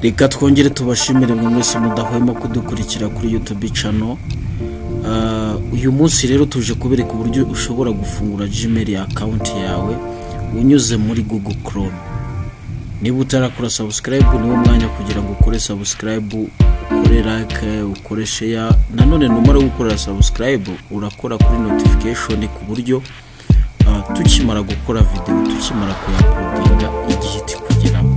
reka twongere tubashimire mwe mwese mudahwema kudukurikira kuri YouTube channel. Uyu munsi rero tuje kubereka uburyo ushobora gufungura Gmail account yawe unyuze muri Google Chrome. Niba utarakora subscribe niwo mwanya kugira ngo ukore subscribe, ukore like, ukore share. Nanone numara gukora subscribe urakora kuri notification ku buryo tukimara gukora video, tukimara kuyauploadinga igihe tikugeraho.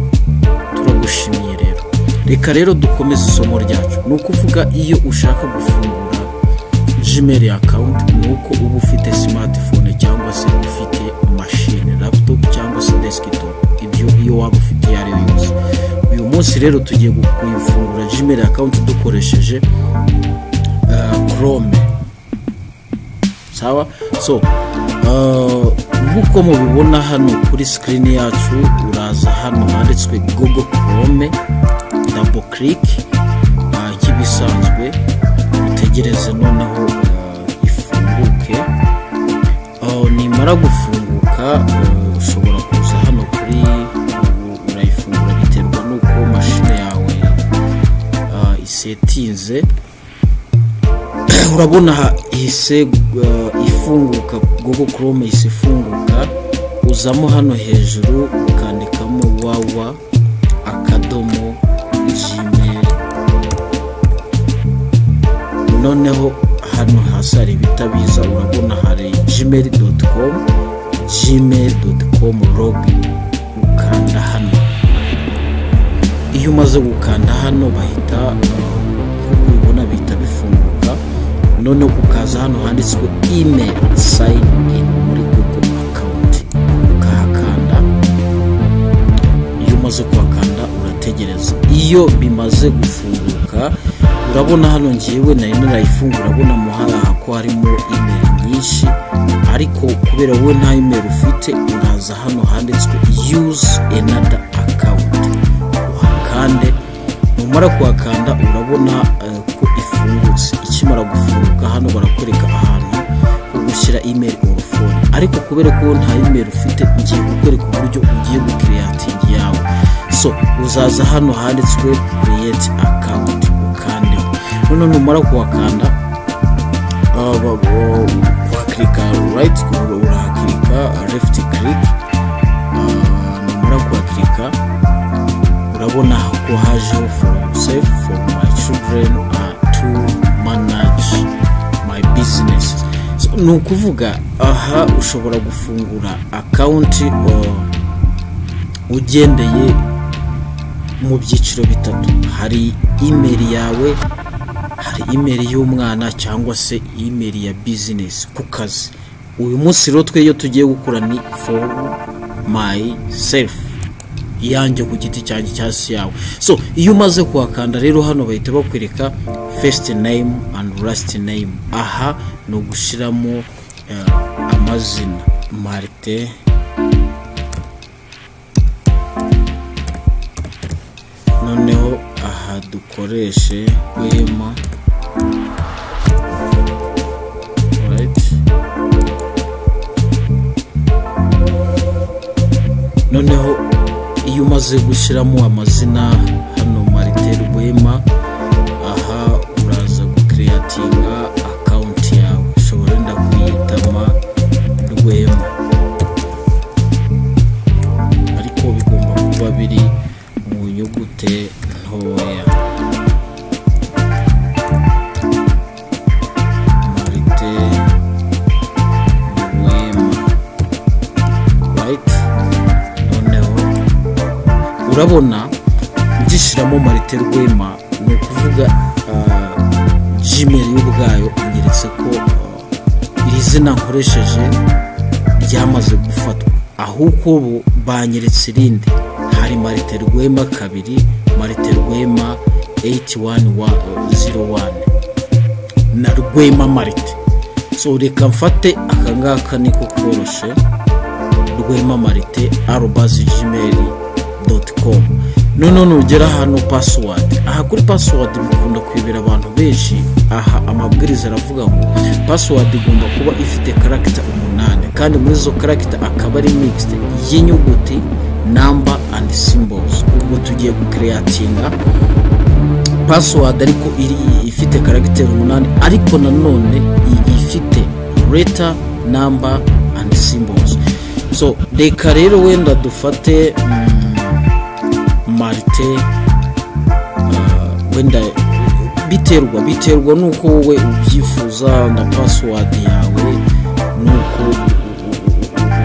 Turagushimiye rero. Reka rero dukomeze isomo ryacu. Nukuvuga iyo ushaka gufungura Gmail account nuko uba ufite smartphone cyangwa se ufite machine, laptop cyangwa se desktop. Ibyo iyo waba ufite yari yose. Uyu munsi rero tugiye gufungura Gmail account dukoresheje Chrome. Sawa? So nkuko mubibona hano kuri screen yacu, uraza hano handitswe Google Chrome, double click, kibisanzwe utegereze noneho ifunguke. Nimara gufunguka ushobora kuza hano kuri urayifungura biterwa nuko machine yawe isetinze. Urabona ihise ifunguka, Google Chrome isifunguka. Uzamo hano hejuru ukandikamo www.gmail. Noneho hano hasi hari bitabiza, urabona hari gmail.com login. Ukanda hano. Iyo umaze gukanda hano bahita ubona bita bifunguka. None ukaza hano handitswe email sign in muri Google account, ukahakanda. Iyo umaze kuhakanda urategereza. Iyo bimaze gufunguka urabona hano ngiyewe nari narayifungura, urabona muhara ko harimo email nyinshi, ariko kubera wowe nta email ufite uraza hano handitswe use another account, uhakande. Numara kuhakanda urabona ko ifungutse. Ikimara gufunguka hano barakwereka ahantu ugushyira email or phone, ariko kubera ko nta email ufite ngiye kukwereka uburyo ugiye gucreating yawe. So uzaza hano handitswe create account, ukande. None numara kuhakanda waklika right, uraklika left click. Numara kuhaklika urabona ko hajeho from safe for my children to manage my business. So nukuvuga aha ushobora gufungura account ugendeye mu byiciro bitatu. Hari email yawe, hari email y'umwana cyangwa se email ya business ku kazi. Uyu munsi rero twe iyo tugiye gukora ni for myself, yanjye ku giti cyanjye cyasi yawe. So iyo umaze kuhakanda rero hano bahita bakwereka first name and last name. Aha no gushiramo amazina Martin, noneho aha dukoreshe Wema, right? Noneho iyo umaze gushyiramo amazina hano Martin Wema, aha uraza gucreatinga account yawe. Ushobora wenda kuyitama Wema, ariko bigomba kuba biri mu nyugute ntoya. Martin Wema, right? Noneho urabona ngishiramo Martin Wema, no kuvuga Gmail y'ubwayo ingeretse ko iri zina nkoresheje ryamaze gufatwa. Ahubwo bo banyeretse irindi, hari Martin Wema 2, Martin Wema 8101 na Rwema Martin. So reka mfate akangaka niko koroshe Rwema Martin @gmail.com. none ugera hano password. Aha kuri password bikunda kwibera abantu benshi. Aha amabwiriza aravuga ngo password igomba kuba ifite character 8, kandi muri zo character akaba ari mixed y'inyuguti number and symbols. Ubwo tugiye gucreatinga password ariko ifite character 8 ariko nanone ifite letter, number and symbols. So reka rero wenda dufate Marite, wenda biterwa nuko wowe ubyifuza na password yawe nuko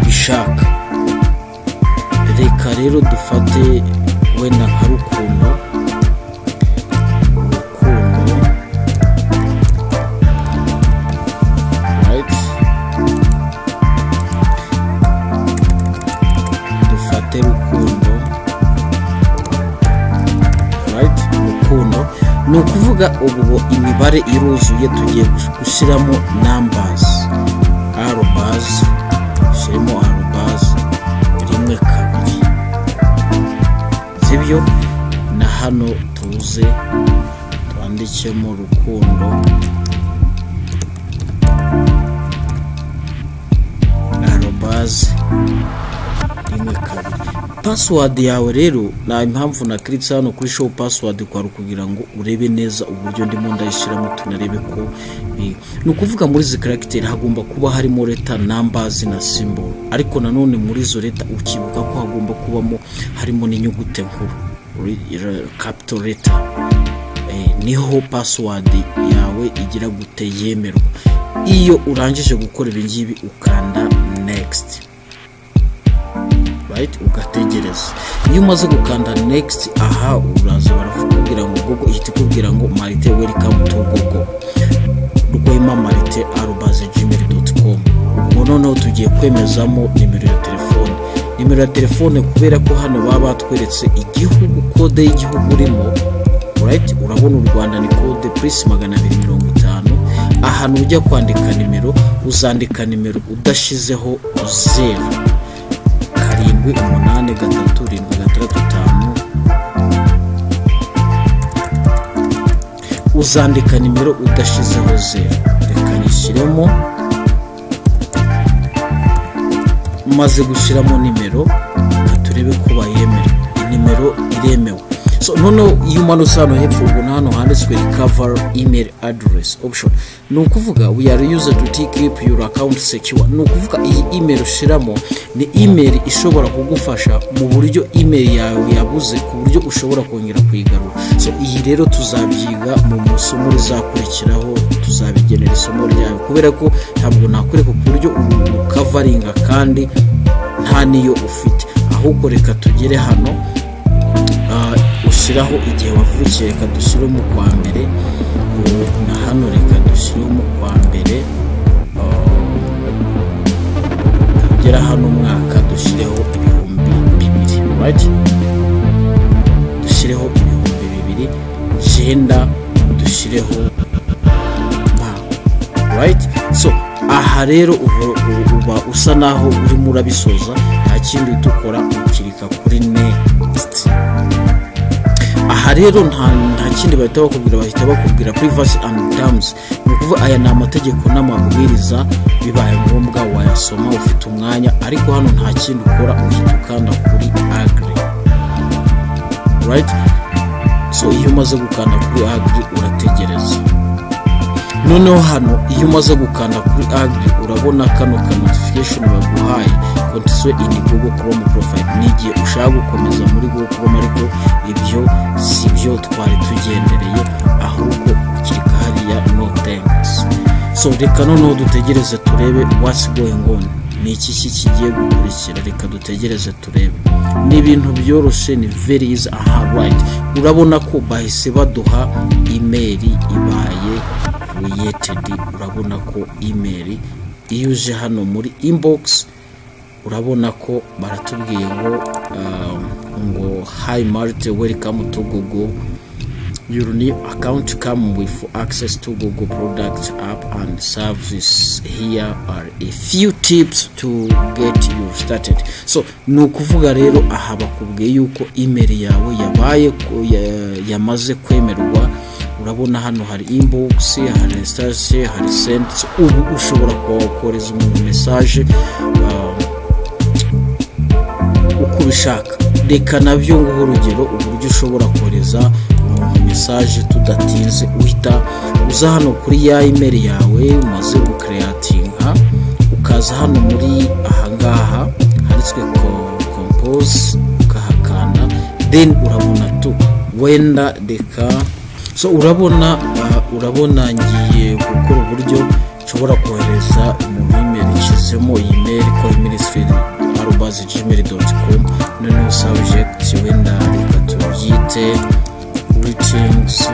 ubishaka. Reka rero dufate wenda nka Rukundo, right? Dufate Rukundo, right? Rukundo ni ukuvuga ubu imibare iruzuye, tugiye gushyiramo numbers, arobas, shyiramo arobas 1 2 sibyo, na hano tuze twandikemo Rukundo arobas 1 2. Password yawe rero na impamvu na click hano kuri show password kwa kugira ngo urebe neza uburyo ndimo ndayishyiramo, tunarebe ko nukuvuga muri zi character hagomba kuba harimo letter, numbers na symbol, ariko nanone muri zo letter ukibuka ko hagomba kubamo harimo n'inyugute nkuru, capital letter. Niho password yawe igira gute yemerwa. Iyo urangije gukora ibi ngibi ukanda next, right? Ugategereza. Iyo umaze gukanda next, aha uraza barakubwira ngo Google ihita ikubwira ngo Marite welcome to Google rwema@marite@gmail.com. Ubwo noneho tugiye kwemezamo nimero ya telefone, kubera ko hano baba batweretse igihugu, kode y'igihugu urimo, right? Urabona u Rwanda ni code plus 250. Ahantu ujya kwandika nimero uzandika nimero udashizeho 0 783 uzandika nimero udashizeho 0. Reka nishyiremo, maze gushyiramo nimero turebe ko bayemera. Nimero iremewe. So noneho iyo umanutse hano hepfo ubwo hano handitswe recover email address option, ni ukuvuga we are used to keep your account secure. Ni ukuvuga iyi email ushiramo ni email ishobora kugufasha mu buryo email yawe yabuze, ku buryo ushobora kongera kuyigarura. So iyi rero tuzabyiga mu masomo rizakurikiraho, tuzabigenera isomo ryawe, kubera ko ntabwo nakwereka ku buryo coveringa kandi nta niyo ufite. Ahubwo reka tugere hano, ushyiraho igihe wavukiye, reka dushyire mu kwa mbere, na hano reka dushyire mu kwa mbere, tugera hano umwaka dushireho 2000, right? Dushireho 2000, gender dushireho right? So aha rero uba usa naho urimo urabisoza, nta kindi dukora ukirika kuri next. Aha rero nta kindi bahita bakubwira privacy and terms. Nukuvuga aya ni amategeko n'amabwiriza, bibaye ngombwa wayasoma ufite umwanya, ariko hano nta kindi ukora, uhita ukanda kuri agree, right? So iyo umaze gukanda kuri agree urategereza. Noneho hano iyo umaze gukanda kuri agree urabona kano ka notification baguhaye continue in Google Chrome profile. Nigiye ushaka gukomeza muri Google Chrome, ariko ibyo sibyo twari tugendereye, ahubwo ukirika hariya no thanks. So reka noneho dutegereze turebe what's going on, ni iki kigiye gukurikira. Reka dutegereze turebe. Ni ibintu byoroshye, ni very easy. Aha right, urabona ko bahise baduha email ibaye created. Urabona ko email iyo uje hano muri inbox, urabona ko baratubwiye ngo hi Marite welcome to Google, your new account come with access to Google product app and services. Here are a few tips to get you started. So nukuvuga rero aha bakubwiye yuko email yawe yabaye yamaze kwemerwa. Urabona hano hari inbox, hari message, hari send. Ubu ushobora kohereza umuntu message uko ubishaka reka nabyo nguho urugero uburyo ushobora kohereza umuntu message tudatinze. Uhita uza hano kuri ya email yawe umaze gucreatinga, ukaza hano muri ahangaha handitswe compose, ukahakanda, then urabona tu wenda reka so urabona ngiye gukora uburyo nshobora kohereza umuntu email ishizemo email ko ministry@gmail.com. noneho subject wenda reka tubyite greetings,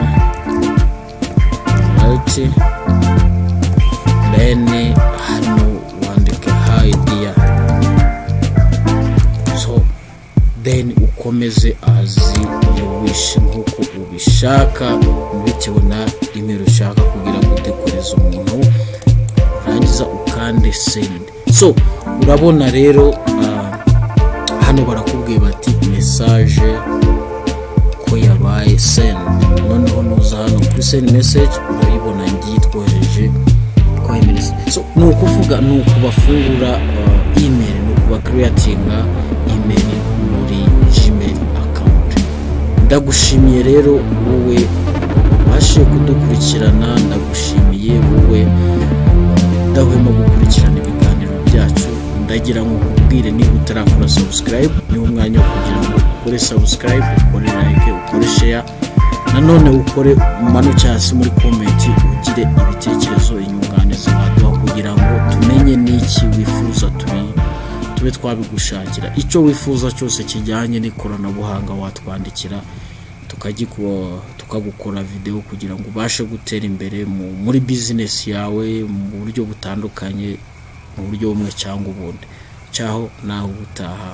right, then hano wandike hi dear, so then ukomeze as you wish nkuko ubishaka bitewe na email ushaka kugira ngo udekoreze umuntu, urangiza ukande send. So urabona rero hano barakubwiye bati message ko yabaye send. noneho nuza hano kuri send message urayibona ngiye twohereje ko email. So nukuvuga nukubafungura email, nukuba creatinga email muri Gmail account. Ndagushimiye rero wowe bashe kudukurikirana, ndagushimiye wowe ndahwema gukurikirana ibiganiro byacu. Ndagira ngo nkubwire niba utarakora subscribe ni umwanya wo kugira ngo ukore subscribe, ukore like, ukore share, nanone ukore mano cyasi muri comment ugire ibitekerezo, inyunganizi waduha kugira ngo tumenye niki wifuza tube twabigushakira. Icyo wifuza cyose kijyanye n'ikoranabuhanga watwandikira tukagukora video kugira ngo ubashe gutera imbere muri business yawe mu buryo butandukanye, mu buryo bumwe cyangwa ubundi. Cyaho naho ubutaha.